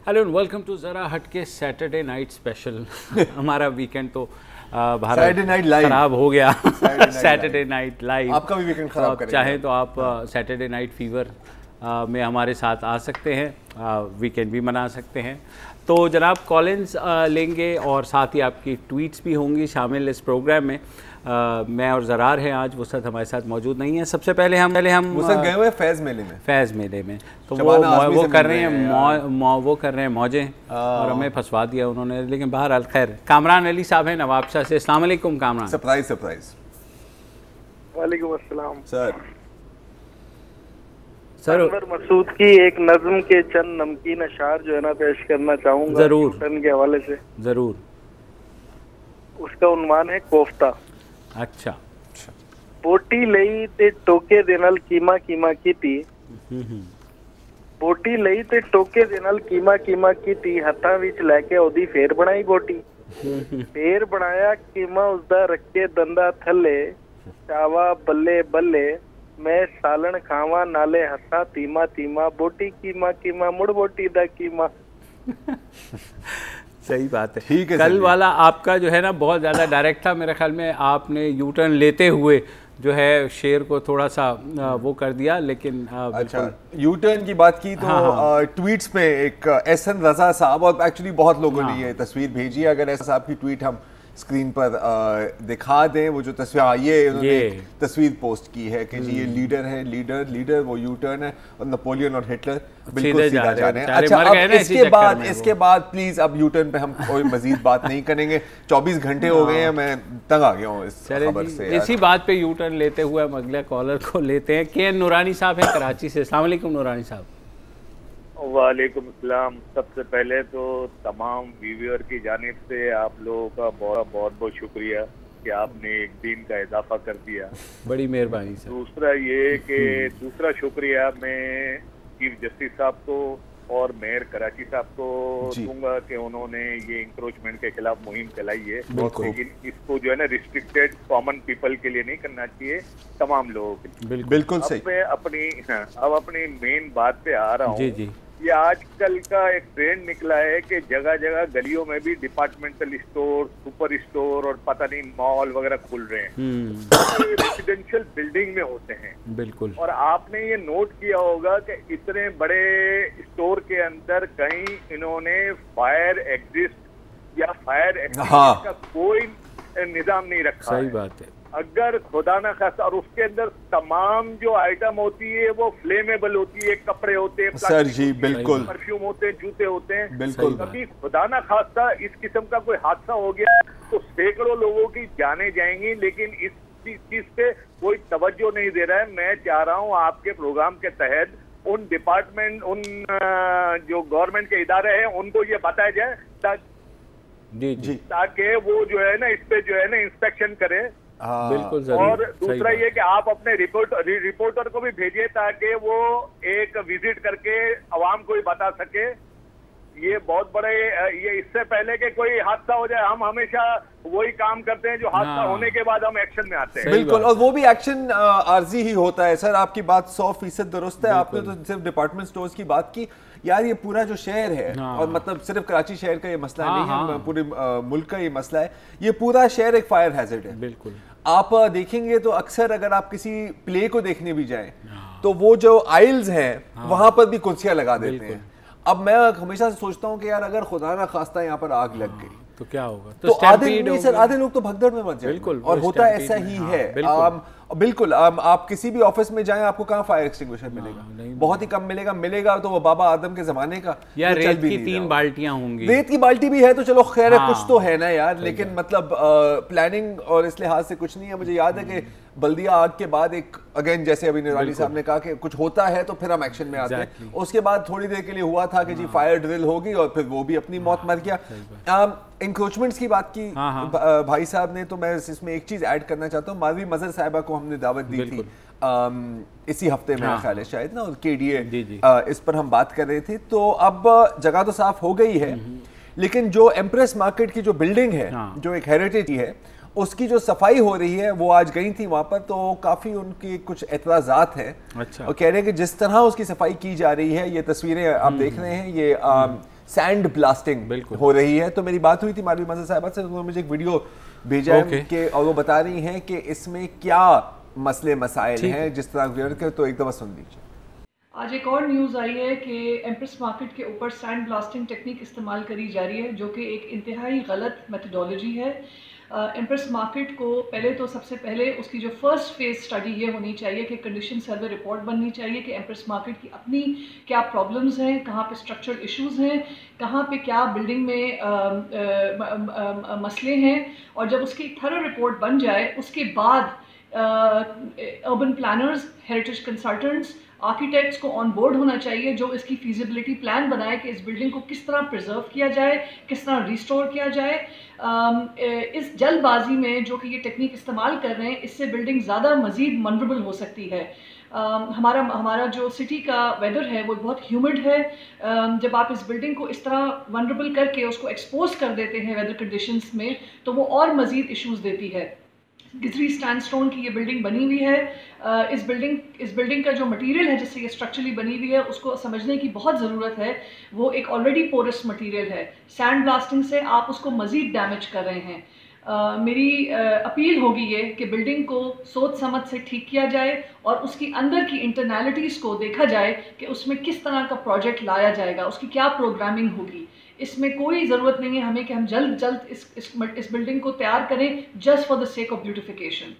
Hello and welcome to ज़रा हटके Saturday night special. हमारा वीकेंड तो सैटरडे नाइट लाइव खराब हो गया। सैटरडे नाइट लाइव आपका भी वीकेंड खराब करेंगे। चाहे तो आप सैटरडे नाइट फीवर में हमारे साथ आ सकते हैं, वीकेंड भी मना सकते हैं। तो जनाब कॉलिंस लेंगे और साथ ही आपकी ट्वीट्स भी होंगी शामिल इस प्रोग्राम में। मैं और ज़रार हैं आज, वसत हमारे साथ मौजूद नहीं है। सबसे पहले हम वसत गए हुए फैज़ मेले में तो वो कर रहे हैं मौजें और हमें फंसवा दिया उन्होंने। लेकिन बहरहाल खैर, कामरान अली साहब हैं नवाबशाह से। अस्सलाम वालेकुम कामरान। सरप्राइज। वालेकुम अस्सलाम सर अनवर मसूद की एक नज्म के चंद नमकीन अशार जो है ना पेश करना चाहूँगा ज़रूर के हवाले से। ज़रूर। उसका उन्वान है कोफ्ता। अच्छा। बोटी लई ते टोके दे नाल कीमा कीमा कीती, बोटी लई ते टोके दे नाल कीमा कीमा कीती, हत्थां विच लैके ओदी फेर बनाई बोटी, फेर बनाया कीमा उसदा रखे दंदा थल्ले, चावा बल्ले बल्ले, मैं सालन खावा नाले हंसा तीमा तीमा, बोटी कीमा कीमा मुड़ बोटी दा कीमा। सही बात है। ठीक है। कल वाला आपका जो है ना बहुत ज़्यादा डायरेक्ट था, मेरे ख्याल में आपने यू टर्न लेते हुए जो है शेर को थोड़ा सा वो कर दिया, लेकिन अच्छा यू टर्न की बात की तो ट्वीट्स पे एक एहसन रजा साहब, और एक्चुअली बहुत लोगों ने ये तस्वीर भेजी है। अगर एहसन साहब की ट्वीट हम स्क्रीन पर दिखा दें, वो जो तस्वीर ये उन्होंने तस्वीर पोस्ट की है कि जी ये लीडर है, लीडर वो यू टर्न है और नेपोलियन और हिटलर बिल्कुल सीधा जा रहे हैं। अच्छा अब इसके बाद प्लीज अब यू टर्न पे हम कोई मजीद बात नहीं करेंगे। 24 घंटे हो गए हैं, मैं तंग आ गया हूँ इस खबर से। इसी बात पे यू टर्न लेते हुए हम अगले कॉलर को लेते हैं। के नूरानी साहब हैं कराची से। अस्सलाम वालेकुम नूरानी साहब। वालेकुम अस्सलाम। सबसे पहले तो तमाम व्यूअर की जानिब से आप लोगों का बहुत बहुत शुक्रिया कि आपने एक दिन का इजाफा कर दिया, बड़ी मेहरबानी सर। दूसरा ये कि दूसरा शुक्रिया मैं चीफ जस्टिस साहब को और मेयर कराची साहब को दूंगा कि उन्होंने ये इंक्रोचमेंट के खिलाफ मुहिम चलाई है। लेकिन इसको जो है ना रिस्ट्रिक्टेड कॉमन पीपल के लिए नहीं करना चाहिए, तमाम लोगों के लिए। बिल्कुल सही। मैं अपनी मेन बात पे आ रहा हूँ। ये आजकल का एक ट्रेंड निकला है कि जगह जगह गलियों में भी डिपार्टमेंटल स्टोर, सुपर स्टोर और पता नहीं मॉल वगैरह खुल रहे हैं। रेजिडेंशियल बिल्डिंग में होते हैं। बिल्कुल। और आपने ये नोट किया होगा कि इतने बड़े स्टोर के अंदर कहीं इन्होंने फायर एग्जिस्ट या फायर एक्सटिंग्विशर का कोई निजाम नहीं रखा। सही बात है। अगर खुदा ना खास्ता, और उसके अंदर तमाम जो आइटम होती है वो फ्लेमेबल होती है, कपड़े होते हैं, सर जी बिल्कुल, परफ्यूम होते हैं, जूते होते हैं, बिल्कुल। कभी खुदा ना खास्ता इस किस्म का कोई हादसा हो गया तो सैकड़ों लोगों की जानें जाएंगी, लेकिन इस चीज पे कोई तवज्जो नहीं दे रहा है। मैं चाह रहा हूँ आपके प्रोग्राम के तहत उन डिपार्टमेंट, उन जो गवर्नमेंट के इदारे हैं उनको ये बताया जाए ताकि वो जो है ना इस पे जो है ना इंस्पेक्शन करे। बिल्कुल। और दूसरा ये कि आप अपने रिपोर्टर को भी भेजिए ताकि वो एक विजिट करके अवाम को भी बता सके। ये बहुत बड़े, ये इससे पहले कि कोई हादसा हो जाए, हम हमेशा वही काम करते हैं जो हादसा होने के बाद हम एक्शन में आते हैं। बिल्कुल, और वो भी एक्शन आर्जी ही होता है। सर आपकी बात 100% दुरुस्त है। आपने तो सिर्फ डिपार्टमेंट स्टोर्स की बात की, यार ये पूरा जो शहर है, और मतलब सिर्फ कराची शहर का ये मसला नहीं है, पूरे मुल्क का ये मसला है। ये पूरा शहर एक फायर हैजर्ड है। बिल्कुल। आप देखेंगे तो अक्सर अगर आप किसी प्ले को देखने भी जाएं तो वो जो आइल्स हैं वहां पर भी कुर्सियां लगा देते हैं। अब मैं हमेशा से सोचता हूँ कि यार अगर खुदा ना खास्ता यहाँ पर आग लग गई तो क्या होगा? तो आधे लोग तो भगदड़ में मच जाएंगे। बिल्कुल। और होता ऐसा ही है। बिल्कुल। आप किसी भी ऑफिस में जाएं, आपको कहाँ फायर एक्सटिंग्विशर मिलेगा? बहुत ही कम मिलेगा तो वो बाबा आदम के जमाने का, या रेत की 3 बाल्टियां होंगी। रेत की बाल्टी भी है तो चलो खैर है, कुछ तो है ना यार। लेकिन मतलब प्लानिंग और इस लिहाज से कुछ नहीं है। मुझे याद है कि बल्दिया आग के बाद एक अगेन जैसे अभी निराली साहब ने कहा कि कुछ होता है तो फिर हम एक्शन में आते हैं। उसके बाद थोड़ी देर के लिए हुआ था कि जी फायर ड्रिल होगी और फिर वो भी अपनी मौत मर गया। इंक्रोचमेंट्स की बात की भाई साहब ने, तो मैं इसमें एक चीज ऐड करना चाहता हूँ। मालवी मजहर साहिबा को हमने दावत दी थी इसी हफ्ते में, ख्याल है शायद ना, KDA इस पर हम बात कर रहे थे। तो अब जगह तो साफ हो गई है, लेकिन जो एम्प्रेस मार्केट की जो बिल्डिंग है, जो एक हेरिटेज है, उसकी जो सफाई हो रही है, वो आज गई थी वहां पर, तो काफी उनकी कुछ एतराजात हैं। और कह रहे हैं कि जिस तरह उसकी सफाई की जा रही है, ये तस्वीरें आप देख रहे हैं, ये सैंड ब्लास्टिंग हो रही है। तो मेरी बात हुई थी मालवी मज़हर साहिबा से, तो उन्होंने मुझे एक वीडियो भेजा है कि और वो बता रही हैं कि इसमें क्या मसले मसाइल हैं, जिस तरह तो एक दफ़ा सुन लीजिए। आज एक और न्यूज़ आई है कि एम्प्रेस मार्केट के ऊपर सैंड ब्लास्टिंग टेक्निक इस्तेमाल करी जा रही है, जो कि एक इंतहाई गलत मेथडोलॉजी है। एम्प्रेस मार्केट को पहले तो सबसे पहले उसकी जो फर्स्ट फेज स्टडी ये होनी चाहिए कि कंडीशन सर्वे रिपोर्ट बननी चाहिए कि एम्प्रेस मार्केट की अपनी क्या प्रॉब्लम्स हैं, कहाँ पे स्ट्रक्चरल इश्यूज़ हैं, कहाँ पे क्या बिल्डिंग में मसले हैं, और जब उसकी थरो रिपोर्ट बन जाए उसके बाद urban planners, heritage consultants, architects को ऑन बोर्ड होना चाहिए, जो इसकी फीजिबिलिटी प्लान बनाए कि इस बिल्डिंग को किस तरह प्रिजर्व किया जाए, किस तरह रिस्टोर किया जाए। इस जल्दबाजी में जो कि ये टेक्निक इस्तेमाल कर रहे हैं, इससे बिल्डिंग ज़्यादा मज़ीद वल्नरेबल हो सकती है। हमारा जो सिटी का वेदर है वो बहुत ह्यूमिड है। जब आप इस बिल्डिंग को इस तरह वल्नरेबल करके उसको एक्सपोज कर देते हैं वेदर कंडीशंस में, तो वो और मज़ीद इश्यूज़ देती है। गिथरी स्टैंडस्टोन की ये बिल्डिंग बनी हुई है। इस बिल्डिंग का जो मटेरियल है जिससे ये स्ट्रक्चरली बनी हुई है, उसको समझने की बहुत ज़रूरत है। वो एक ऑलरेडी पोरस मटेरियल है। सैंड ब्लास्टिंग से आप उसको मज़ीद डैमेज कर रहे हैं। मेरी अपील होगी ये कि बिल्डिंग को सोच समझ से ठीक किया जाए और उसकी अंदर की इंटरनैलिटीज़ को देखा जाए कि उसमें किस तरह का प्रोजेक्ट लाया जाएगा, उसकी क्या प्रोग्रामिंग होगी। इसमें कोई ज़रूरत नहीं है हमें कि हम जल्द इस बिल्डिंग को तैयार करें just for the sake of beautification.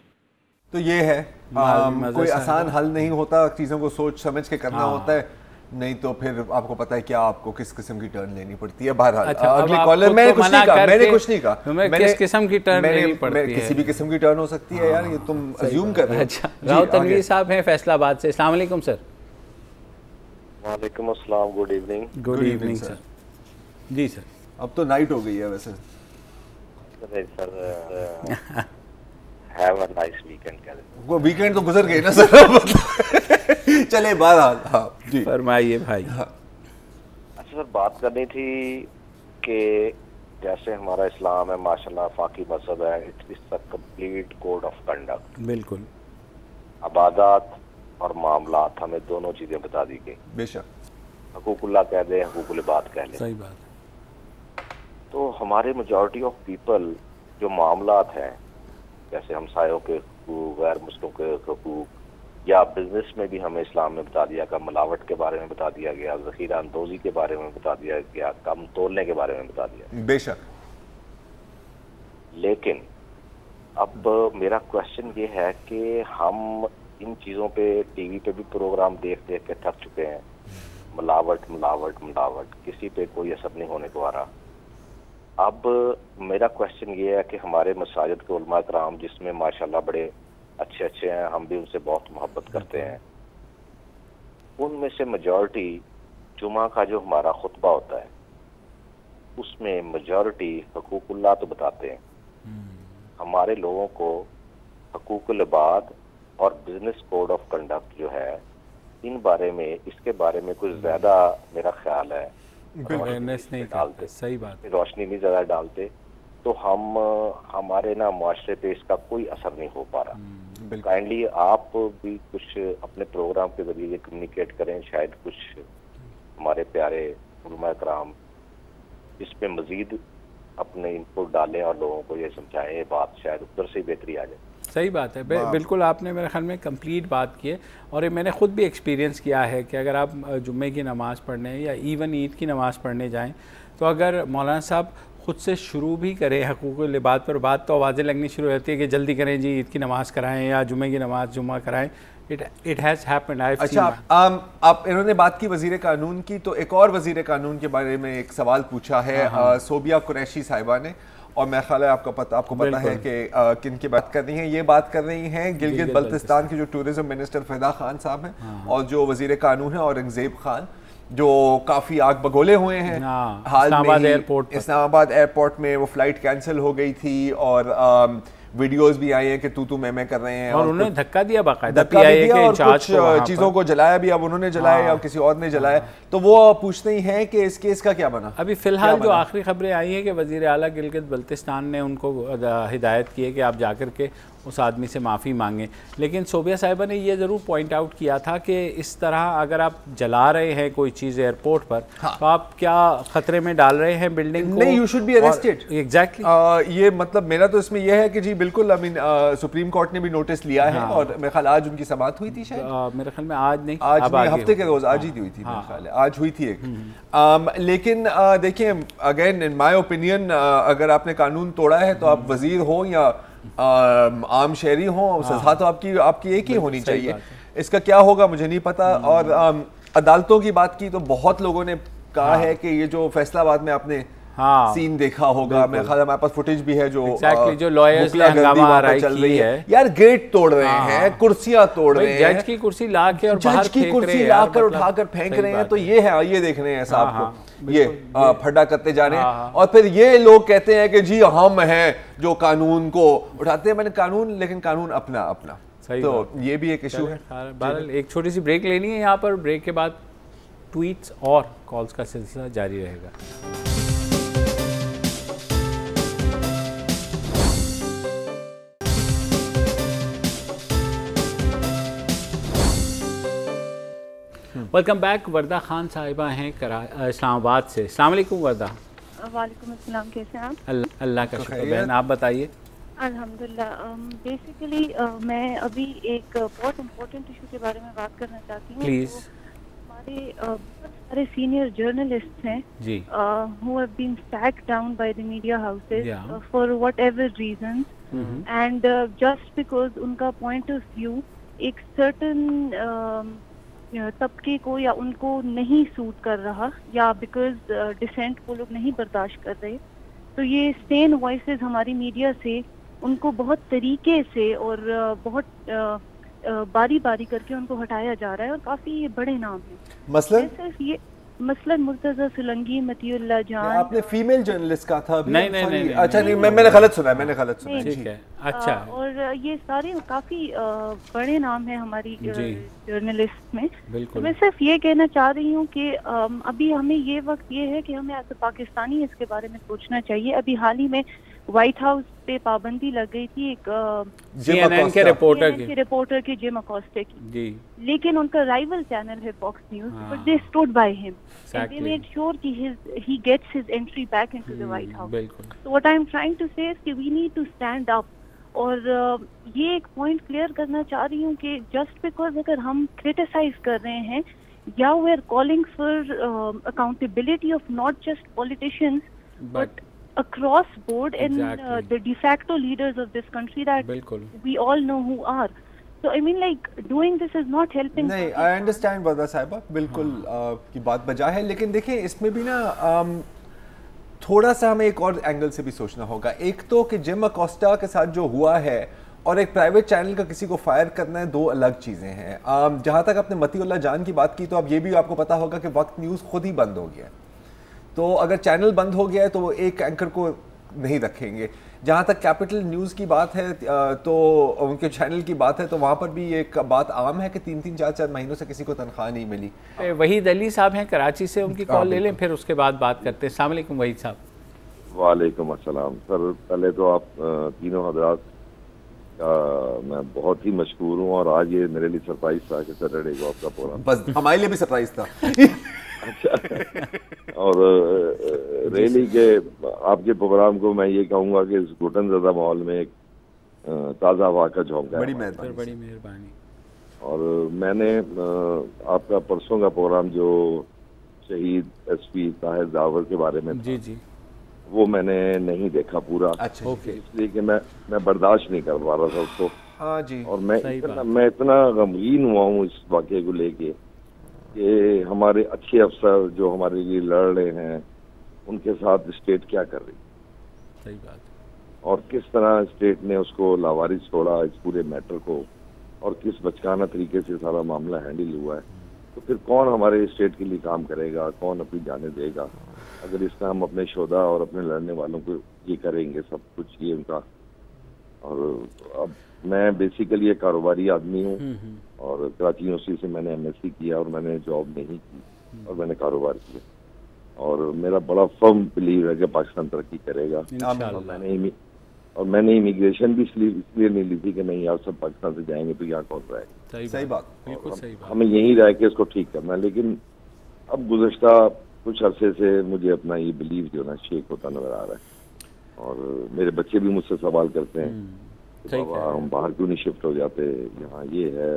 तो ये है कोई आसान हल नहीं होता, चीज़ों को सोच समझ के करना होता है, नहीं तो फिर आपको पता है क्या आपको किस किस्म की टर्न लेनी पड़ती है। बहरहाल अगली कॉलर, मैंने कुछ नहीं कहा मैंने किस किस्म की टर्न लेनी पड़ती है, किसी भी किस्म की टर्न हो सकती है यार, ये तुम अज्यूम कर रहे हो। अच्छा, राव तनवीर साहब हैं फैसलाबाद से। अस्सलाम वालेकुम सर। वालेकुम अस्सलाम, good evening. Good evening sir. जी सर। अब तो नाइट हो गई है वैसे sir. Have a nice weekend कह रहे। वो वीकेंड तो गुजर गए ना सर। चले बहरहाल, हाँ जी फरमाइए भाई। हाँ। अच्छा सर, बात करनी थी कि जैसे हमारा इस्लाम है माशाल्लाह फाकी मजहब है, it's a complete code of conduct. बिल्कुल। इबादत और मामलात हमें दोनों चीजें बता दी गई। बेशक। हकूकुल्लाह कह दे, हकूकुल इबाद कह ले। सही बात है। तो हमारे मेजॉरिटी ऑफ पीपल जो मामलात हैं, जैसे हमसायों के हुकूक, गैर मुस्लिम के हुकूक, या बिजनेस में भी हमें इस्लाम में बता दिया गया, मिलावट के बारे में बता दिया गया, ज़ख़ीरा अंदोज़ी के बारे में बता दिया गया, कम तोलने के बारे में बता दिया। बेशक। लेकिन अब मेरा क्वेश्चन ये है कि हम इन चीज़ों पे टीवी पे भी प्रोग्राम देख देख के थक चुके हैं। मिलावट मिलावट मिलावट, किसी पे कोई असर नहीं होने को आ रहा। अब मेरा क्वेश्चन ये है कि हमारे मसाजिद के उलमा कराम, जिसमें माशाल्लाह बड़े अच्छे अच्छे हैं, हम भी उनसे बहुत मोहब्बत करते हैं, उनमें से मेजॉरिटी जुमा का जो हमारा खुतबा होता है उसमें मेजॉरिटी हकूकुल्लाह तो बताते हैं। हमारे लोगों को हकूकुल इबाद और बिजनेस कोड ऑफ कंडक्ट जो है, इन बारे में, इसके बारे में कुछ ज़्यादा मेरा ख्याल है अवेयरनेस नहीं डालते। सही बात, रोशनी नहीं ज़्यादा डालते, तो हमारे ना माशरे पे इसका कोई असर नहीं हो पा रहा। काइंडली आप भी कुछ अपने प्रोग्राम के जरिए कम्युनिकेट करें, शायद कुछ हमारे प्यारे उलमा कराम इस पे मजीद अपने इनपुट डालें और लोगों को ये समझाएं, ये बात शायद उधर से बेहतरी आ जाए। सही बात है। बिल्कुल आपने मेरे ख्याल में कंप्लीट बात की है, और ये मैंने ख़ुद भी एक्सपीरियंस किया है कि अगर आप जुम्मे की नमाज़ पढ़ने या इवन ईद की नमाज़ पढ़ने जाएं, तो अगर मौलाना साहब ख़ुद से शुरू भी करें हकूक़ुल इबाद पर, बात तो आवाज़ें लगनी शुरू होती है कि जल्दी करें जी, ईद की नमाज़ कराएं या जुम्मे की नमाज़ जुम्मा कराएं। It has happened. अच्छा, आप इन्होंने बात की वज़ीर कानून की, तो एक और वज़ीर कानून के बारे में एक सवाल पूछा है सोबिया कुरैशी साहिबा ने, और मैं ख्याल है आपको पता है कि किन की बात कर रही हैं। ये बात कर रही हैं गिलगित बल्तिस्तान के जो टूरिज्म मिनिस्टर फ़ैदा खान साहब हैं, और जो वज़ीर कानून है औरंगज़ेब खान, जो काफ़ी आग बगोले हुए हैं हाल में। इस्लामाबाद एयरपोर्ट में वो फ़्लाइट कैंसिल हो गई थी, और वीडियोस भी आई हैं कि तू मैं कर रहे हैं, और उन्होंने धक्का दिया, बाकायदा धक्का भी दिया, और कुछ चीज़ों को जलाया भी। अब उन्होंने जलाया या किसी और ने जलाया, तो वो पूछते ही हैं कि इस केस का क्या बना। अभी फ़िलहाल जो आखिरी खबरें आई हैं कि वज़ीर आला गिलगित बल्तिस्तान ने उनको हिदायत की है कि आप जाकर के उस आदमी से माफ़ी मांगें। लेकिन सोबिया साहिबा ने ये ज़रूर पॉइंट आउट किया था कि इस तरह अगर आप जला रहे हैं कोई चीज़ एयरपोर्ट पर, तो आप क्या ख़तरे में डाल रहे हैं बिल्डिंग को? नहीं, you should be arrested. Exactly. ये मतलब मेरा तो इसमें यह है कि जी बिल्कुल, आई मीन सुप्रीम कोर्ट ने भी नोटिस लिया है और मेरे ख्याल आज उनकी समाअत हुई थी शायद, मेरे ख्याल में आज नहीं, आज नहीं, हफ्ते के रोज आज ही हुई थी मेरे ख्याल है, आज हुई थी एक। लेकिन देखिए अगेन इन माय ओपिनियन, अगर आपने कानून तोड़ा है तो आप वजीर हो या आम शहरी हो, सजा तो आपकी एक ही होनी चाहिए। इसका क्या होगा मुझे नहीं पता। और अदालतों की बात की तो बहुत लोगों ने कहा है कि ये जो फैसलाबाद में आपने सीन देखा होगा, मेरे ख्याल हमारे पास फुटेज भी है, जो लॉयर्स ने हंगामा चल रही है यार, गेट तोड़ रहे हैं, कुर्सियां तोड़ रहे हैं, जज की कुर्सी लाके और जज की कुर्सी लाकर उठाकर फेंक रहे हैं। तो ये है, ये देख रहे हैं साहब को, ये फड्डा करते जा रहे हैं। और फिर ये लोग कहते हैं कि जी हम हैं जो कानून को उठाते हैं। मैंने कानून, लेकिन कानून अपना अपना, तो ये भी एक इशू है। बहरहाल एक छोटी सी ब्रेक लेनी है यहाँ पर, ब्रेक के बाद ट्वीट्स और कॉल्स का सिलसिला जारी रहेगा। Welcome back. वर्दा खान साहिबा हैं इस्लामाबाद से। अस्सलाम वालेकुम वर्दा। वालेकुम अस्सलाम, कैसे हैं आप? अल्लाह का शुक्र। बहन आप बताइए। अल्हम्दुलिल्लाह। बेसिकली मैं अभी एक बहुत इम्पोर्टेंट इशू के बारे में बात करना चाहती हूँ। प्लीज। हमारे बहुत सारे सीनियर जर्नलिस्ट हैं जी, who have been sacked down by the media houses for whatever reasons, and just because उनका point of view एक certain तबके को या उनको नहीं सूट कर रहा, या बिकॉज डिसेंट वो लोग नहीं बर्दाश्त कर रहे, तो ये स्टेन वॉइसेस हमारी मीडिया से उनको बहुत तरीके से और बहुत बारी बारी करके उनको हटाया जा रहा है, और काफी ये बड़े नाम हैं। मसलन सिर्फ ये मसलन मुर्तजा सुलंगी, मतीउल्लाह जान। आपने फीमेल जर्नलिस्ट का था? नहीं, अच्छा नहीं, मैंने गलत सुना है, मैंने गलत सुना है। ठीक है, अच्छा। और ये सारे काफी बड़े नाम हैं हमारी जर्नलिस्ट में। तो मैं सिर्फ ये कहना चाह रही हूँ कि अभी हमें ये वक्त ये है कि हमें एज ए पाकिस्तानी इसके बारे में सोचना चाहिए। अभी हाल ही में व्हाइट हाउस पे पाबंदी लग गई थी एक CNN के रिपोर्टर की, जिम अकोस्टा की जी, लेकिन उनका राइवल चैनल है Fox News, but they stood by him and they made sure कि he gets his entry back into the White House. So what I am trying to say is कि we need to stand up. और ये एक point clear करना चाह रही हूँ कि जस्ट बिकॉज अगर हम क्रिटिसाइज कर रहे हैं या we are calling for accountability of not just politicians but across board and the de facto leaders of this country that we all know who are. So I mean like doing this is not helping. नहीं, I understand वर्दा साहिबा, बिल्कुल की बात बजा है, लेकिन देखिए इसमें भी ना थोड़ा सा हमें एक और एंगल से भी सोचना होगा। एक तो कि जिम अकोस्टा के साथ जो हुआ है और एक प्राइवेट चैनल का किसी को फायर करना है, दो अलग चीज़ें हैं। जहाँ तक आपने मतीउल्लाह जान की बात की, तो अब ये भी आपको पता होगा कि वक्त न्यूज़ खुद ही बंद हो गया। तो अगर चैनल बंद हो गया है तो वो एक एंकर को नहीं रखेंगे। जहाँ तक कैपिटल न्यूज़ की बात है तो उनके चैनल की बात है, तो वहाँ पर भी एक बात आम है कि 3-3, 4-4 महीनों से किसी को तनख्वाह नहीं मिली। वहीद अली साहब हैं कराची से, उनकी कॉल ले लें, फिर उसके बाद बात करते हैं। अस्सलाम वालेकुम वहीद साहब। वालेकुम अस्सलाम। सर पहले तो आप तीनों हजरात मैं बहुत ही मशहूर हूँ, और आज ये मेरे लिए सरप्राइज था कि सैटरडे को आपका प्रोग्राम, बस हमारे लिए भी सरप्राइज था। अच्छा। और रैली के आपके प्रोग्राम को मैं ये कहूँगा कि इस घुटन ज़दा माहौल में एक ताज़ा हवा का झोंका है। बड़ी मेहरबानी। और मैंने आपका परसों का प्रोग्राम जो शहीद SP ताहिर दावर के बारे में जी जी, वो मैंने नहीं देखा पूरा। अच्छा, इसलिए कि मैं बर्दाश्त नहीं कर पा रहा था उसको। हाँ जी। और मैं इतना गमगीन हुआ हूँ इस वाक़े को लेके कि हमारे अच्छे अफसर जो हमारे लिए लड़ रहे हैं, उनके साथ स्टेट क्या कर रही है। सही बात। और किस तरह स्टेट ने उसको लावारिस छोड़ा इस पूरे मैटर को, और किस बचकाना तरीके से सारा मामला हैंडल हुआ है। तो फिर कौन हमारे स्टेट के लिए काम करेगा, कौन अपनी जाने देगा, अगर इसका हम अपने शोधा और अपने लड़ने वालों को ये करेंगे सब कुछ ये उनका। और अब मैं बेसिकली एक कारोबारी आदमी हूँ, और कराची यूनिवर्सिटी से मैंने MSc किया, और मैंने जॉब नहीं की और मैंने कारोबार किया, और मेरा बड़ा फर्म बिलीव है कि पाकिस्तान तरक्की करेगा। और मैंने इमिग्रेशन भी इसलिए नहीं ली थी कि नहीं यार सब पाकिस्तान से जाएंगे तो यहाँ कौन रहेगा। सही बात, बिल्कुल सही बात। हमें यहीं रह के इसको ठीक करना है। लेकिन अब गुज़श्ता कुछ अरसे से मुझे अपना ये बिलीव जो ना शेक होता नजर आ रहा है, और मेरे बच्चे भी मुझसे सवाल करते हैं कि बाबा हम बाहर क्यों नहीं शिफ्ट हो जाते, यहाँ ये है,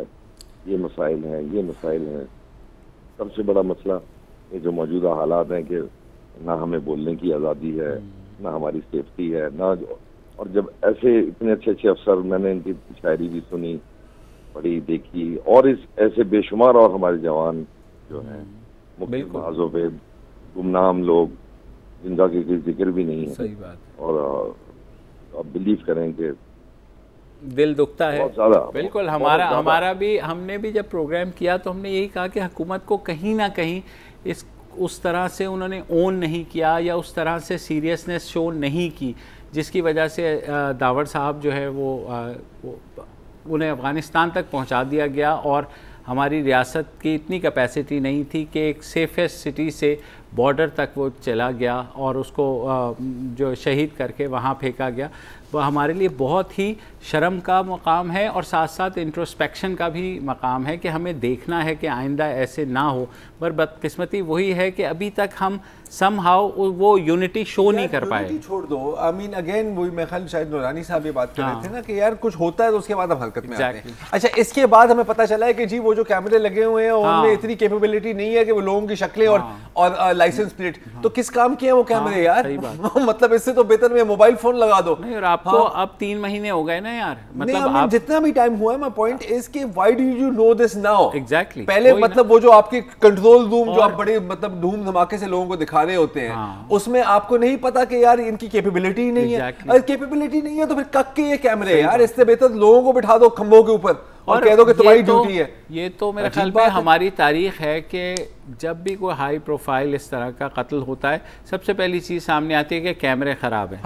ये मसाइल हैं, ये मसाइल हैं। सबसे बड़ा मसला ये जो मौजूदा हालात हैं कि ना हमें बोलने की आज़ादी है, ना हमारी सेफ्टी है, ना और जब ऐसे इतने अच्छे अच्छे अफसर, मैंने इनकी शायरी भी सुनी, पढ़ी, देखी, और इस ऐसे बेशुमार और हमारे जवान जो हैं मुख्य बाजों पे गुमनाम लोग जिनका की जिक्र भी नहीं है। सही बात। और अब बिलीव करें कि दिल दुखता है बहुत ज़्यादा। बिल्कुल। हमारा भी, हमने भी जब प्रोग्राम किया तो हमने यही कहा कि हुकूमत को कहीं ना कहीं उस तरह से उन्होंने ओन नहीं किया या उस तरह से सीरियसनेस शो नहीं की, जिसकी वजह से दावर साहब जो है वो उन्हें अफ़गानिस्तान तक पहुंचा दिया गया, और हमारी रियासत की इतनी कैपेसिटी नहीं थी कि एक सेफेस्ट सिटी से बॉर्डर तक वो चला गया और उसको जो शहीद करके वहाँ फेंका गया। वह हमारे लिए बहुत ही शर्म का मकाम है, और साथ साथ इंट्रोस्पेक्शन का भी मकाम है कि हमें देखना है कि आइंदा ऐसे ना हो। पर बदकिस्मती वही है कि अभी तक हम समहाउ वो यूनिटी शो नहीं कर पाए। छोड़ दो, आई मीन अगेन वही मैं ख्याल शायद नूरानी साहब ये बात कर रहे थे ना कि यार कुछ होता है तो उसके बाद हम हरकत में आते हैं। अच्छा, इसके बाद हमें पता चला है कि जी वो जो कैमरे लगे हुए हैं उनमें इतनी कैपेबिलिटी नहीं है कि वो लोगों की शक्लें और लाइसेंस प्लेट, तो किस काम किए वो कैमरे यार? मतलब इससे तो बेहतर में मोबाइल फोन लगा दो। नहीं, और आपको अब 3 महीने हो गए ना यार, मतलब आप जितना भी टाइम हुआ है, माय पॉइंट इज कि why do you know this now? Exactly. पहले मतलब वो जो आपके कंट्रोल रूम जो आप बड़े मतलब धूम धमाके से लोगों को दिखा रहे होते हैं, उसमें आपको नहीं पता कि यार इनकी कैपेबिलिटी ही नहीं है। अगर कैपेबिलिटी नहीं है तो फिर कक के ये कैमरे यार, इससे बेहतर लोगों को बिठा दो खंभों के ऊपर और कह दो कि तुम्हारी ड्यूटी है। ये तो मेरे ख्याल में हमारी तारीख है कि जब भी कोई हाई प्रोफाइल इस तरह का कत्ल होता है, सबसे पहली चीज सामने आती है कि कैमरे खराब है।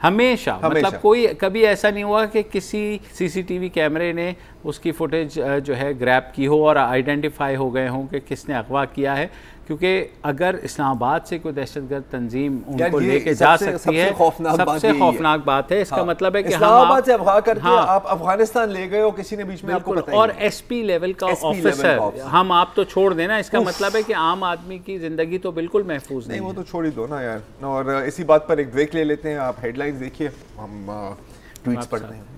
हमेशा मतलब कोई कभी ऐसा नहीं हुआ कि किसी सीसीटीवी कैमरे ने उसकी फुटेज जो है ग्रैब की हो और आइडेंटिफाई हो गए हों कि किसने अगवा किया है। क्योंकि अगर इस्लामाबाद से कोई दहशतगर्द तंजीम उनको लेके जा सकती है, सबसे खौफनाक बात है। इसका मतलब है कि इस्लामाबाद से अगवा करके आप अफगानिस्तान ले गए हो, किसी ने बीच में आपको पता और एसपी लेवल का ऑफिसर, हम आप तो छोड़ देना, इसका मतलब है कि आम आदमी की जिंदगी तो बिल्कुल महफूज नहीं। वो तो छोड़ ही दो ना यार। और इसी बात पर एक ब्रेक ले लेते हैं। आप हेडलाइंस देखिए, हम ट्वीट्स पढ़ते हैं।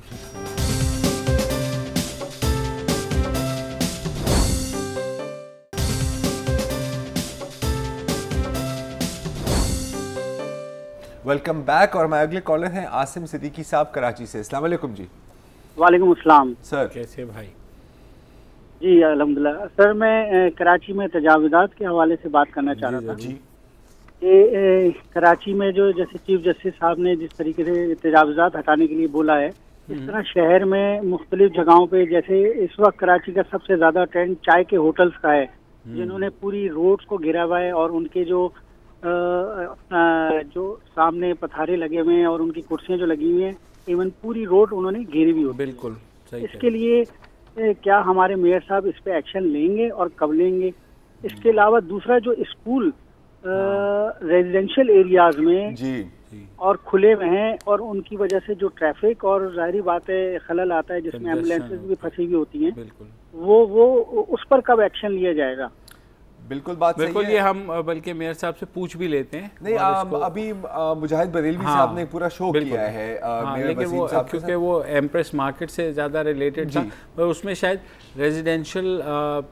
Welcome back. और हमारे अगले कॉलर हैं आसिम सिद्दीकी साहब कराची से। अस्सलाम वालेकुम जी। वालेकुम अस्सलाम सर, कैसे भाई? जी अल्हम्दुलिल्लाह। सर मैं कराची में तजावुज़ात के हवाले से बात करना चाह रहा था जी। कि कराची में जो जैसे चीफ जस्टिस साहब ने जिस तरीके से तजावुज़ात हटाने के लिए बोला है, इस तरह शहर में मुख्तलिफ जगहों पे, जैसे इस वक्त कराची का सबसे ज़्यादा ट्रेंड चाय के होटल्स का है, जिन्होंने पूरी रोड्स को घेरा हुआ है और उनके जो सामने पथारे लगे हुए हैं और उनकी कुर्सियां जो लगी हुई हैं, इवन पूरी रोड उन्होंने घेरी हुई होती है। बिल्कुल सही। इसके लिए क्या हमारे मेयर साहब इस पे एक्शन लेंगे और कब लेंगे? इसके अलावा दूसरा जो स्कूल रेजिडेंशियल एरियाज में जी और खुले में हैं और उनकी वजह से जो ट्रैफिक और जाहिर बात है खलल आता है, जिसमें एम्बुलेंसेज भी फंसी हुई होती हैं, वो उस पर कब एक्शन लिया जाएगा? बिल्कुल बात सही है। ये हम बल्कि मेयर साहब से पूछ भी लेते हैं। नहीं, अभी मुजाहिद बरेलवी साहब ने पूरा शो किया है, लेकिन वो क्योंकि वो एम्प्रेस मार्केट से ज़्यादा रिलेटेड था, और उसमें शायद रेजिडेंशियल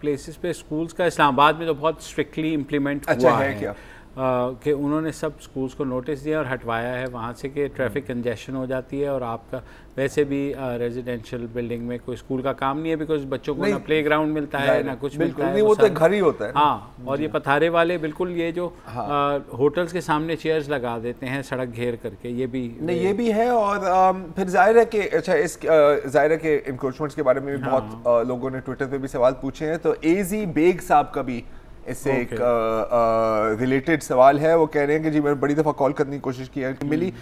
प्लेसेस पे स्कूल्स का इस्लामाबाद में तो बहुत स्ट्रिक्टली इम्प्लीमेंट हुआ है क्या? कि उन्होंने सब स्कूल्स को नोटिस दिया और हटवाया है वहाँ से कि ट्रैफिक कंजेशन हो जाती है, और आपका वैसे भी रेजिडेंशियल बिल्डिंग में कोई स्कूल का काम नहीं है, बिकॉज बच्चों को ना प्ले ग्राउंड मिलता है ना कुछ मिलता है, वो तो घर ही होता है। हाँ, और ये पथारे वाले बिल्कुल ये जो होटल्स के सामने चेयर्स लगा देते हैं सड़क घेर करके, ये भी नहीं, ये भी है। और फिर जाहिर है कि अच्छा, इस जाहिर है कि इंक्रोचमेंट्स के बारे में भी बहुत लोगों ने ट्विटर पे भी सवाल पूछे हैं। तो एजी बेग साहब का भी इससे एक रिलेटेड सवाल है। वो कह रहे हैं कि जी मैंने बड़ी दफ़ा कॉल करने की कोशिश की है, मिली।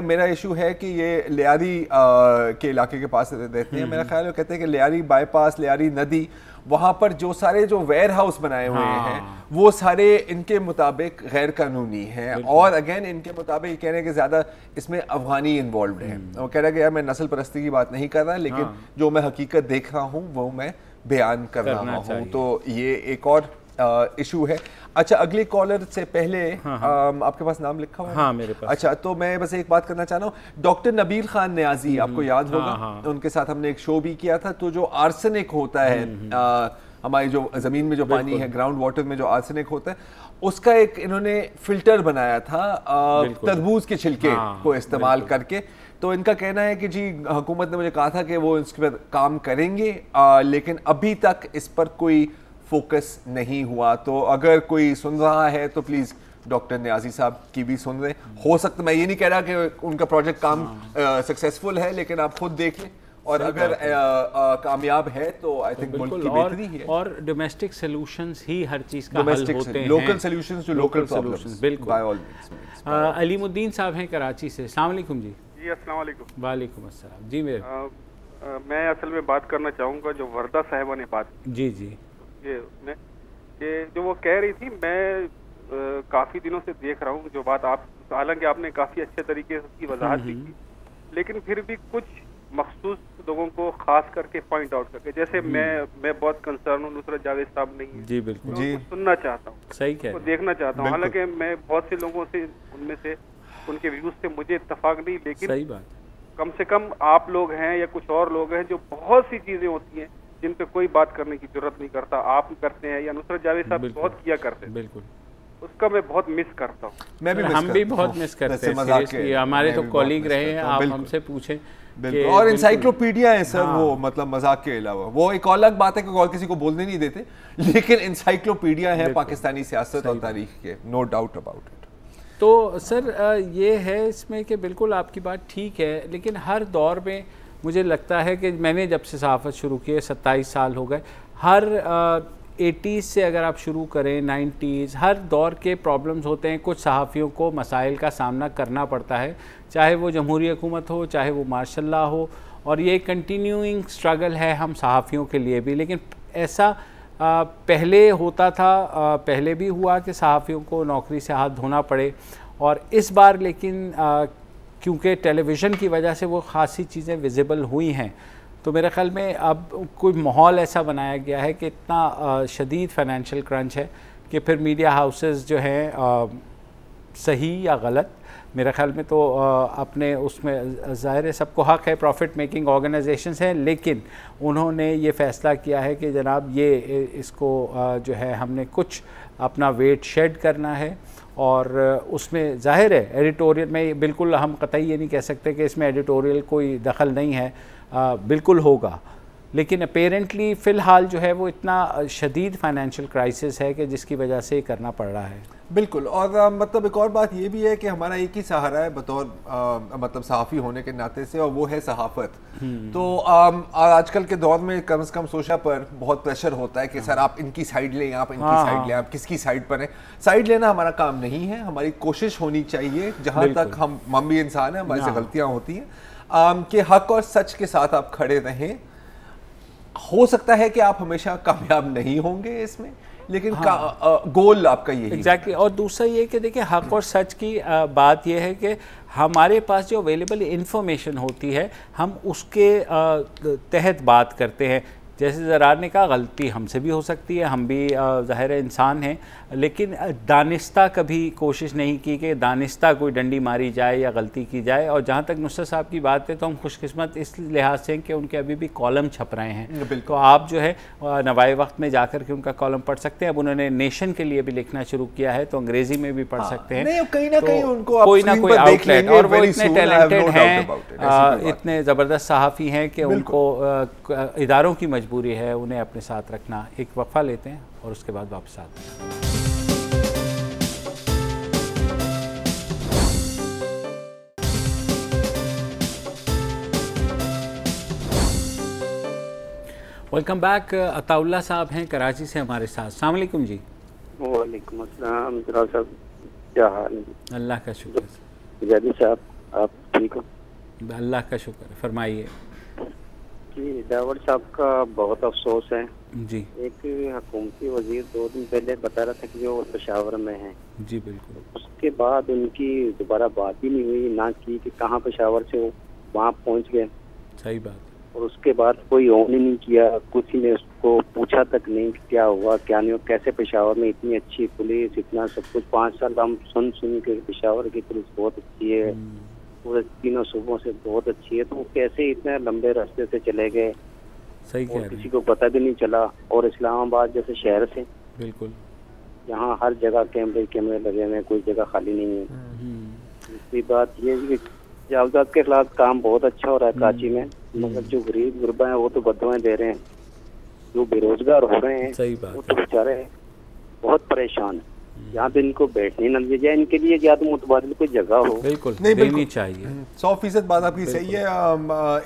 मेरा इशू है कि ये लियारी के इलाके के पास रहते हैं, मेरा ख्याल है कहते हैं कि लियारी बाईपास, लियारी नदी, वहाँ पर जो सारे जो वेयर हाउस बनाए हुए हैं वो सारे इनके मुताबिक गैर कानूनी हैं। और अगेन इनके मुताबिक ये कह रहे हैं कि ज़्यादा इसमें अफगानी इन्वॉल्व हैं। वो कह रहे हैं कि यार मैं नस्ल परस्ती की बात नहीं कर रहा, लेकिन जो मैं हकीकत देख रहा हूँ वो मैं बयान कर रहा हूँ। तो ये एक और इशू है। अच्छा, अगली कॉलर से पहले आपके पास नाम लिखा हुआ है? हाँ, मेरे पास। अच्छा, तो मैं बस एक बात करना चाह रहा हूँ। डॉक्टर नबील खान न्याजी, आपको याद होगा, उनके साथ हमने एक शो भी किया था। तो जो आर्सेनिक होता है हमारी जो ज़मीन में जो पानी है, ग्राउंड वाटर में जो आर्सेनिक होता है, उसका एक इन्होंने फिल्टर बनाया था तरबूज के छिलके को इस्तेमाल करके। तो इनका कहना है कि जी हुकूमत ने मुझे कहा था कि वो इस पर काम करेंगे, लेकिन अभी तक इस पर कोई फोकस नहीं हुआ। तो अगर कोई सुन रहा है तो प्लीज़ डॉक्टर न्याजी साहब की भी सुन रहे। हो सकता, मैं ये नहीं कह रहा कि उनका प्रोजेक्ट काम सक्सेसफुल है, लेकिन आप खुद देख लें, और अगर कामयाब है तो आई थिंक मुल्क की बेहतरी है। और डोमेस्टिक सॉल्यूशंस ही हर चीज़ का हल होते हैं, local solutions to local problems. बिल्कुल, बाय ऑल मींस। अलीमुद्दीन साहब हैं कराची से। अस्सलाम वालेकुम जी। जी अस्सलाम वालेकुम। वालेकुम अस्सलाम जी। मेरे मैं असल में बात करना चाहूँगा जो वर्दा साहिबा ने बात की। जी जी। ये जो वो कह रही थी, मैं काफ़ी दिनों से देख रहा हूँ जो बात आप, हालांकि आपने काफ़ी अच्छे तरीके से उसकी वजाहत भी की, लेकिन फिर भी कुछ मखसूस लोगों को खास करके पॉइंट आउट करके, जैसे मैं बहुत कंसर्न हूँ नुसरत जावेद साहब नहीं है जी, बिल्कुल जी, सुनना चाहता हूँ, सही कह तो देखना चाहता हूँ। हालांकि मैं बहुत से लोगों से, उनमें से उनके व्यूज से मुझे इत्तेफाक नहीं, लेकिन सही बात, कम से कम आप लोग हैं या कुछ और लोग हैं जो बहुत सी चीजें होती हैं जिन पे कोई बात करने की जरूरत नहीं करता, आप करते हैं या नुसरत जावेद साहब बहुत किया करते हैं। बिल्कुल, उसका मैं बहुत मिस करता हूँ। हम भी बहुत मिस करते हैं, हमारे तो कॉलीग रहे हैं, आप हमसे पूछें। और इंसाइक्लोपीडिया है सर वो, मतलब मजाक के अलावा वो एक अलग बात है कि और किसी को बोलने नहीं देते, लेकिन इंसाइक्लोपीडिया है पाकिस्तानी सियासत और तारीख के, नो डाउट अबाउट इट। तो सर ये है इसमें कि बिल्कुल आपकी बात ठीक है, लेकिन हर दौर में मुझे लगता है कि मैंने जब से सहाफ़त शुरू की है 27 साल हो गए, हर 80s से अगर आप शुरू करें 90s, हर दौर के प्रॉब्लम्स होते हैं। कुछ सहाफ़ियों को मसाइल का सामना करना पड़ता है, चाहे वो जमहूरी हुकूमत हो, चाहे वो मार्शल लॉ हो, और ये कंटिन्यूइंग स्ट्रगल है हम सहाफ़ियों के लिए भी। लेकिन ऐसा पहले होता था, पहले भी हुआ कि सहाफ़ियों को नौकरी से हाथ धोना पड़े, और इस बार लेकिन क्योंकि टेलीविज़न की वजह से वो ख़ासी चीज़ें विजिबल हुई हैं, तो मेरे ख़्याल में अब कोई माहौल ऐसा बनाया गया है कि इतना शदीद फाइनेंशियल क्रंच है कि फिर मीडिया हाउसेस जो हैं सही या गलत, मेरे ख्याल में तो अपने उसमें ज़ाहिर है सबको हक़ है, प्रॉफिट मेकिंग ऑर्गेनाइजेशंस हैं, लेकिन उन्होंने ये फ़ैसला किया है कि जनाब ये इसको जो है हमने कुछ अपना वेट शेड करना है, और उसमें ज़ाहिर है एडिटोरियल में बिल्कुल हम कतई ये नहीं कह सकते कि इसमें एडिटोरियल कोई दखल नहीं है, बिल्कुल होगा, लेकिन अपेरेंटली फ़िलहाल जो है वो इतना शदीद फाइनेंशियल क्राइसिस है कि जिसकी वजह से करना पड़ रहा है। बिल्कुल, और मतलब एक और बात ये भी है कि हमारा एक ही सहारा है बतौर मतलब सहाफ़ी होने के नाते से, और वो है सहाफ़त। तो आजकल के दौर में कम से कम सोशल पर बहुत प्रेशर होता है कि सर आप इनकी साइड लें, आप इनकी साइड लें, आप किसकी साइड पर हैं। साइड लेना हमारा काम नहीं है, हमारी कोशिश होनी चाहिए, जहाँ तक हम भी इंसान हैं, हमारे से गलतियाँ होती हैं, कि हक और सच के साथ आप खड़े रहें। हो सकता है कि आप हमेशा कामयाब नहीं होंगे इसमें, लेकिन गोल आपका यही एग्जैक्टली। और दूसरा ये कि देखिए हक और सच की बात यह है कि हमारे पास जो अवेलेबल इंफॉर्मेशन होती है हम उसके तहत बात करते हैं। जैसे ज़रार ने कहा, गलती हमसे भी हो सकती है, हम भी ज़ाहिर इंसान हैं, लेकिन दानिस्ता कभी कोशिश नहीं की कि दानिस्ता कोई डंडी मारी जाए या गलती की जाए। और जहाँ तक नुसरत साहब की बात है तो हम खुशकिस्मत इस लिहाज से कि उनके अभी भी कॉलम छप रहे हैं, तो आप जो है नवाए वक्त में जाकर के उनका कॉलम पढ़ सकते हैं। अब उन्होंने नेशन के लिए भी लिखना शुरू किया है, तो अंग्रेज़ी में भी पढ़ सकते हैं। कहीं ना कहीं उनको कोई ना कोई आउटलेट, और वो इतने टैलेंटेड हैं, इतने ज़बरदस्त सहाफ़ी हैं कि उनको इदारों की मजबूरी है उन्हें अपने साथ रखना। एक वक्फा लेते हैं और उसके बाद वापस आते हैं। Welcome back. अताउल्ला साहब हैं कराची से हमारे साथ। अस्सलाम वालेकुम जी। वालेकुम अस्सलाम साहब, क्या हाल है? अल्लाह का शुक्र। जादी साहब आप ठीक हो? अल्लाह का शुक्र, फरमाइए। जी दावर साहब का बहुत अफसोस है जी। एक हुकूमती वजीर 2 दिन पहले बता रहा था कि वो पेशावर में है। जी बिल्कुल। उसके बाद उनकी दोबारा बात ही नहीं हुई, ना की कि कहाँ पेशावर से वो वहाँ पहुँच गए। सही बात। और उसके बाद कोई ऑन ही नहीं किया, कुछ ने उसको पूछा तक नहीं कि क्या हुआ क्या नहीं हुआ, कैसे पेशावर में इतनी अच्छी पुलिस, इतना सब कुछ। 5 साल हम सुन के पेशावर की पुलिस बहुत अच्छी है, पूरे तीनों सूबों से बहुत अच्छी है, तो वो कैसे इतने लंबे रास्ते से चले गए, सही कह रहे हैं। किसी को पता भी नहीं चला। और इस्लामाबाद जैसे शहर से बिल्कुल, यहाँ हर जगह कैमरे लगे हुए हैं, कोई जगह खाली नहीं है। दूसरी बात ये कि जावजात के खिलाफ काम बहुत अच्छा हो रहा है कराची में, मगर जो गरीब गुरबा है वो तो बददुआएं दे रहे हैं, जो बेरोजगार हो रहे हैं सही बात, वो तो बेचारे बहुत परेशान है। यहाँ पे इनको बैठने न दिया जाए, इनके लिए या तो मुतबादिल कोई जगह हो। बिल्कुल नहीं, देनी चाहिए। 100% बात आपकी सही है।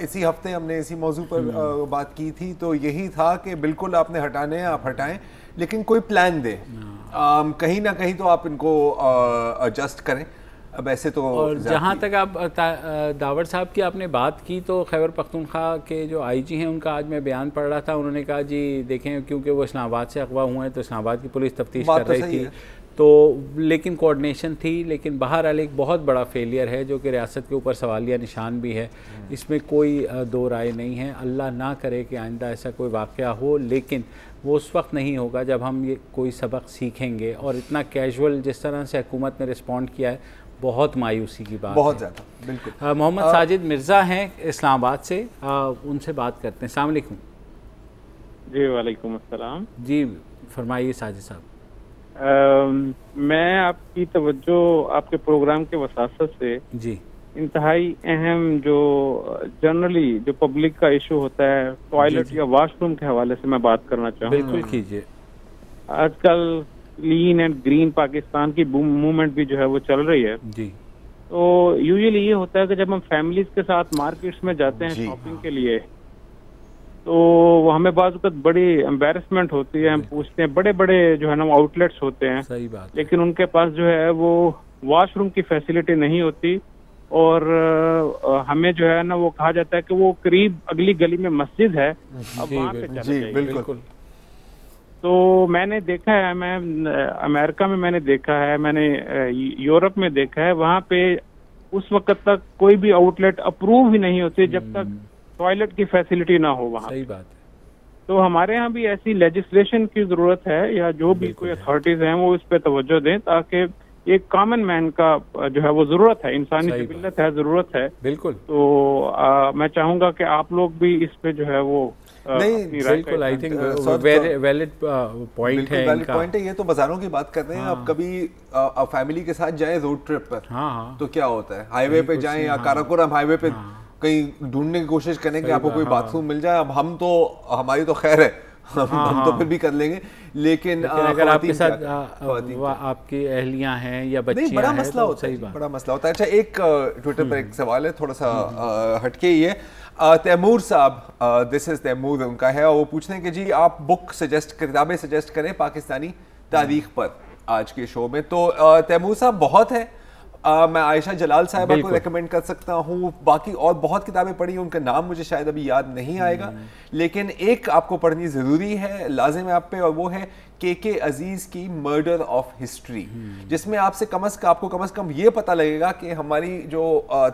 इसी हफ्ते हमने इसी मौजू पर बात की थी, तो यही था कि बिल्कुल आपने हटाने हैं, आप हटाएं, लेकिन कोई प्लान दे। कहीं ना कहीं तो आप इनको एडजस्ट करें। अब ऐसे तो और जहाँ तक आप दावर साहब की आपने बात की, तो खैबर पख्तूनख्वा के जो आईजी हैं उनका आज मैं बयान पढ़ रहा था। उन्होंने कहा जी देखें, क्योंकि वो इस्लामाबाद से अगवा हुए हैं तो इस्लामाबाद की पुलिस तफ्तीश कर रही थी, तो लेकिन कोऑर्डिनेशन थी, लेकिन बहरहाल एक बहुत बड़ा फेलियर है जो कि रियासत के ऊपर सवालिया निशान भी है। इसमें कोई दो राय नहीं है। अल्लाह ना करे कि आइंदा ऐसा कोई वाक़या हो, लेकिन वो उस वक्त नहीं होगा जब हम ये कोई सबक सीखेंगे। और इतना कैजुअल जिस तरह से हुकूमत ने रिस्पॉन्ड किया है, बहुत मायूसी की बात, बहुत ज़्यादा। बिल्कुल। मोहम्मद साजिद मिर्ज़ा हैं इस्लामाबाद से, उनसे बात करते हैं। अस्सलाम वालेकुम। जी वालेकुम अस्सलाम। जी फरमाइए साजिद साहब। मैं आपकी तवज्जो आपके प्रोग्राम के वसासत से जी इंतहाई अहम जो जनरली जो पब्लिक का इशू होता है टॉयलेट या वॉशरूम के हवाले से मैं बात करना चाहूँगा। बिल्कुल कीजिए। आजकल क्लीन एंड ग्रीन पाकिस्तान की मूवमेंट भी जो है वो चल रही है जी। तो यूजुअली ये होता है कि जब हम फैमिलीज के साथ मार्केट्स में जाते हैं शॉपिंग के लिए, तो हमें बाज़ वक़्त बड़ी एम्बेरसमेंट होती है। हम पूछते हैं, बड़े बड़े जो है ना आउटलेट्स होते हैं, सही बात, लेकिन उनके पास जो है वो वॉशरूम की फैसिलिटी नहीं होती। और हमें जो है ना वो कहा जाता है कि वो करीब अगली गली में मस्जिद है, अब वहाँ पे चले जाइए। बिल्कुल। तो मैंने देखा है, मैं अमेरिका में मैंने देखा है, मैंने यूरोप में देखा है, वहाँ पे उस वक्त तक कोई भी आउटलेट अप्रूव ही नहीं होती जब तक टॉयलेट की फैसिलिटी ना हो वहाँ। सही बात है। तो हमारे यहाँ भी ऐसी लेजिस्लेशन की जरूरत है, या जो भी कोई अथॉरिटीज हैं वो इस पे तवज्जो दें, ताकि एक कॉमन मैन का जो है वो जरूरत है, इंसानी जिबिल्लत है, जरूरत है। बिल्कुल। तो मैं चाहूंगा कि आप लोग भी इस पे जो है वो नहीं, बिल्कुल आई थिंक वैलिड पॉइंट है इनका। पॉइंट है। ये तो बाजारों की बात कर रहे हैं। आप कभी फैमिली के साथ जाएं रोड ट्रिप पर, तो क्या होता है, हाईवे पे जाएं या काराकोरम हाईवे पे कहीं ढूंढने की कोशिश करें कि आपको कोई बाथरूम मिल जाए। अब हम तो, हमारी तो खैर है, हम तो फिर भी कर लेंगे, लेकिन अगर आपके साथ आपकी अहलियां हैं या बच्चियां हैं, बड़ा मसला होता है, बड़ा मसला होता है। अच्छा, एक ट्विटर पर एक सवाल है, थोड़ा सा हटके ही है। तैमूर साहब, दिस इज तैमूर उनका है, और वो पूछते हैं कि जी आप बुक सजेस्ट, किताबें सजेस्ट करें पाकिस्तानी तारीख पर आज के शो में। तो तैमूर साहब बहुत है, मैं आयशा जलाल साहिबा को रेकमेंड कर सकता हूँ, बाकी और बहुत किताबें पढ़ी हैं, उनका नाम मुझे शायद अभी याद नहीं आएगा, लेकिन एक आपको पढ़नी ज़रूरी है, लाजिम है आप पे, और वो है के अजीज़ की मर्डर ऑफ हिस्ट्री, जिसमें आपको कम से कम ये पता लगेगा कि हमारी जो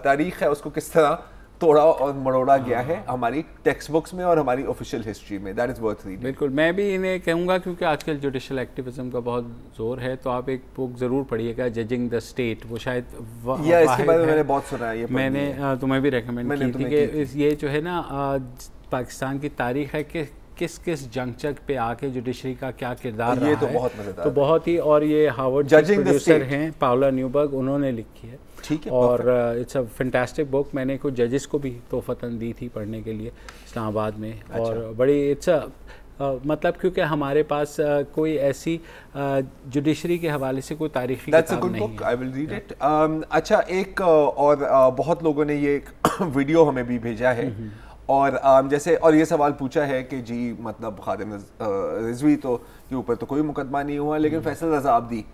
तारीख है उसको किस तरह तोड़ा और मरोड़ा गया है हमारी टेक्स्ट बुक्स में और हमारी ऑफिशियल हिस्ट्री में। That is worth reading. बिल्कुल, मैं भी इन्हें कहूँगा, क्योंकि आजकल जुडिशल एक्टिविज्म का बहुत जोर है, तो आप एक बुक ज़रूर पढ़िएगा, जजिंग द स्टेट। वो शायद इसके बारे में मैंने बहुत सुना है, ये मैंने तुम्हें भी रेकमेंड की थी कि ये जो है ना पाकिस्तान की तारीख है कि किस किस जंक्चर पे आके जुडिशरी का क्या किरदार रहा है, तो बहुत मज़ेदार, तो बहुत ही। और ये हार्वर्ड के प्रोड्यूसर हैं पाउला न्यूबर्ग, उन्होंने लिखी है, ठीक है, और इट्स अ फैंटास्टिक बुक। मैंने कुछ जजेस को भी तोहफ़तन दी थी पढ़ने के लिए इस्लामाबाद में। अच्छा। और बड़ी इट्स मतलब क्योंकि हमारे पास कोई ऐसी जुडिशरी के हवाले से कोई तारीखी किताब नहीं है। I will read it. अच्छा, एक और बहुत लोगों ने ये वीडियो हमें भी भेजा है, और जैसे और ये सवाल पूछा है कि जी मतलब खादिम रिजवी तो के ऊपर तो कोई मुकदमा नहीं हुआ, लेकिन फैसल रजा आब्दी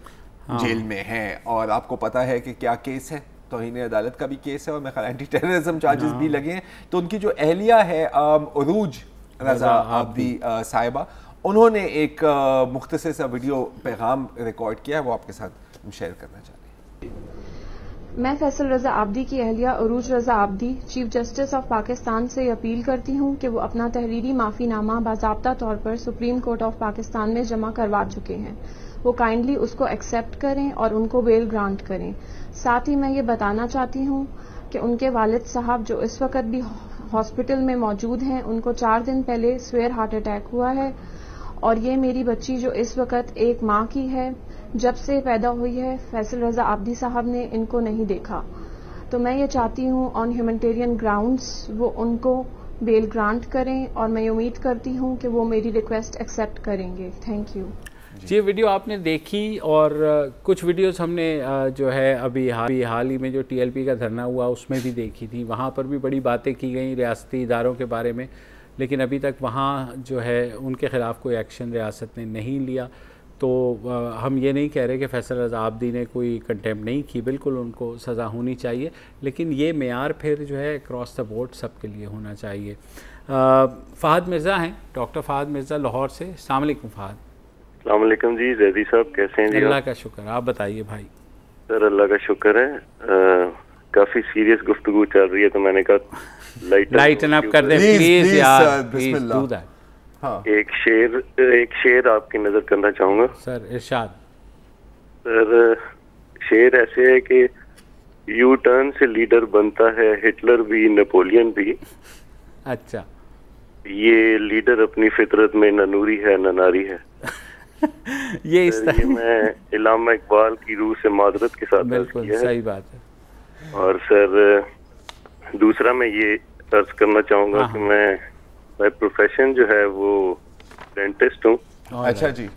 जेल में हैं और आपको पता है कि क्या केस है, तौहीन अदालत का भी केस है और मेरे ख्याल एंटी टेररिज्म चार्जेस भी लगे हैं। तो उनकी जो अहलिया है अरूज रजा आब्दी साहिबा, उन्होंने एक मुख्तसर सा वीडियो पैगाम रिकॉर्ड किया है, वो आपके साथ शेयर करना चाहते हैं। मैं फैसल रजा आब्दी की अहलिया Arooj Raza Abdi chief justice of Pakistan से अपील करती हूं कि वो अपना तहरीरी माफीनामा बाज़ाब्ता तौर पर सुप्रीम कोर्ट ऑफ पाकिस्तान में जमा करवा चुके हैं। वो काइंडली उसको एक्सेप्ट करें और उनको बेल ग्रांट करें। साथ ही मैं ये बताना चाहती हूं कि उनके वालिद साहब जो इस वक्त भी हॉस्पिटल में मौजूद हैं, उनको 4 दिन पहले स्वेयर हार्ट अटैक हुआ है और ये मेरी बच्ची जो इस वक्त एक माँ की है, जब से पैदा हुई है फैसल रजा आब्दी साहब ने इनको नहीं देखा। तो मैं ये चाहती हूँ ऑन ह्यूमैनिटेरियन ग्राउंड्स वो उनको बेल ग्रांट करें और मैं उम्मीद करती हूँ कि वो मेरी रिक्वेस्ट एक्सेप्ट करेंगे। Thank you. ये वीडियो आपने देखी और कुछ वीडियोस हमने जो है अभी हाल ही में जो TLP का धरना हुआ उसमें भी देखी थी, वहाँ पर भी बड़ी बातें की गई रियासती इदारों के बारे में, लेकिन अभी तक वहाँ जो है उनके ख़िलाफ़ कोई एक्शन रियासत ने नहीं लिया। तो हम ये नहीं कह रहे कि फैसल रजा आब्दी ने कोई कंटेम्प्ट नहीं की, बिल्कुल उनको सज़ा होनी चाहिए, लेकिन ये मेयार फिर जो है क्रॉस द बोर्ड सब के लिए होना चाहिए। फ़हद मिर्ज़ा हैं, डॉक्टर फ़हद मिर्ज़ा लाहौर से। अस्सलाम वालेकुम फ़हद। अस्सलाम वालेकुम जी, जैदी साहब कैसे हैं जी? अल्लाह का शुक्र, आप बताइए भाई। सर अल्लाह का शुक्र है, काफ़ी सीरियस गुफ्तगू चल रही है तो मैंने कहा लाइटन अप कर दें प्लीज यार, प्लीज डू दैट। हाँ। एक शेर आपकी नजर करना चाहूंगा सर, इरशाद। सर शेर ऐसे है कि यू टर्न से लीडर बनता है हिटलर भी नेपोलियन भी। अच्छा। ये लीडर अपनी फितरत में न नूरी है न नारी है। ये इस तरह मैं इलामा इकबाल की रूह से मादरत के साथ बिल्कुल सही बात है। और सर दूसरा मैं ये अर्ज करना चाहूंगा कि मैं प्रोफेशन जो है वो डेंटिस्ट हूँ। अच्छा जी,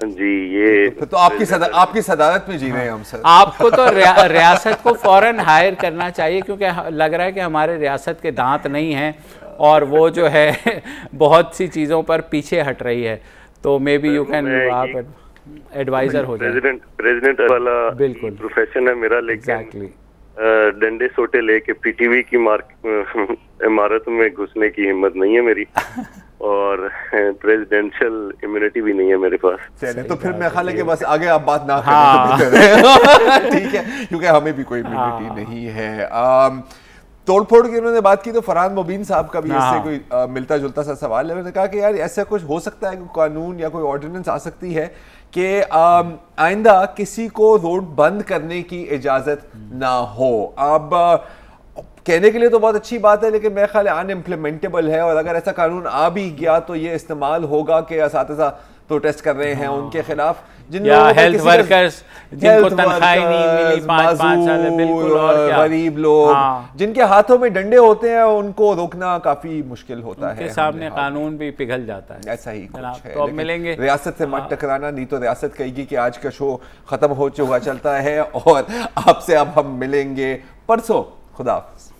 जी। ये तो आपकी सदारत में जी रहे हैं हम सर। आपको तो रियासत को फौरन हायर करना चाहिए, क्योंकि लग रहा है कि हमारे रियासत के दांत नहीं हैं और वो जो है बहुत सी चीज़ों पर पीछे हट रही है। तो मे बी यू कैन आप एडवाइजर हो जाए। प्रेसिडेंट वाला बिल्कुल प्रोफेशन है मेरा, लेकिन डंडे सोटे लेके PTV की इमारत में घुसने की हिम्मत नहीं है मेरी और प्रेसिडेंशियल इम्यूनिटी भी नहीं है मेरे पास। चलिए तो फिर मैं ख्याल है कि बस आगे आप बात ना करें ठीक है, क्योंकि हमें भी कोई इम्यूनिटी नहीं है। तोड़फोड़ की उन्होंने बात की तो फरहान मुबीन साहब का भी इससे कोई मिलता जुलता सा सवाल है। उन्होंने कहा कि यार ऐसा कुछ हो सकता है, कोई कानून या कोई ऑर्डिनेंस आ सकती है कि आइंदा किसी को रोड बंद करने की इजाज़त ना हो। अब कहने के लिए तो बहुत अच्छी बात है, लेकिन मेरे ख्याल अनइम्प्लीमेंटेबल है और अगर ऐसा कानून आ भी गया तो ये इस्तेमाल होगा कि असातिज़ा प्रोटेस्ट कर रहे हैं उनके खिलाफ, जिन हेल्थ वर्कर्स जिनको तनख्वाह नहीं मिली 5 साल, बिल्कुल, और गरीब लोग जिनके हाथों में डंडे होते हैं उनको रोकना काफी मुश्किल होता है। सामने कानून भी पिघल जाता है। ऐसा ही कुछ है। तो अब मिलेंगे, रियासत से मत टकराना, नहीं तो रियासत कहेगी कि आज का शो खत्म हो चुका चलता है और आपसे अब हम मिलेंगे परसों। खुदा हाफिज़।